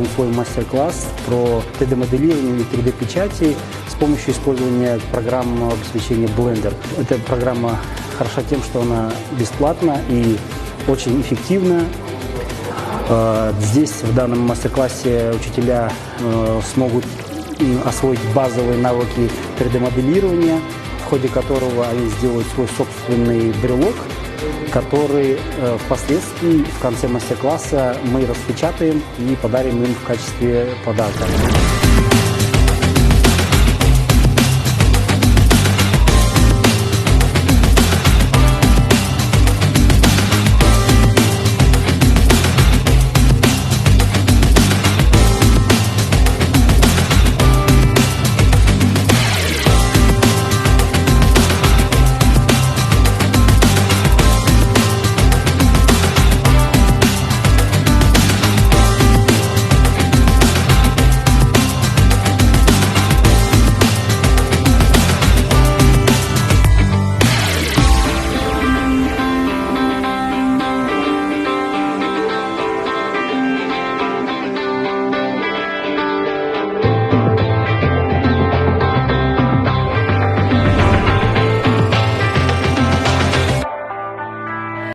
устроим свой мастер-класс про 3D-моделирование и 3D-печати с помощью использования программного обеспечения Blender. Эта программа хороша тем, что она бесплатна и очень эффективна. Здесь в данном мастер-классе учителя смогут освоить базовые навыки 3D-моделирования, в ходе которого они сделают свой собственный брелок, который впоследствии в конце мастер-класса мы распечатаем и подарим им в качестве подарка.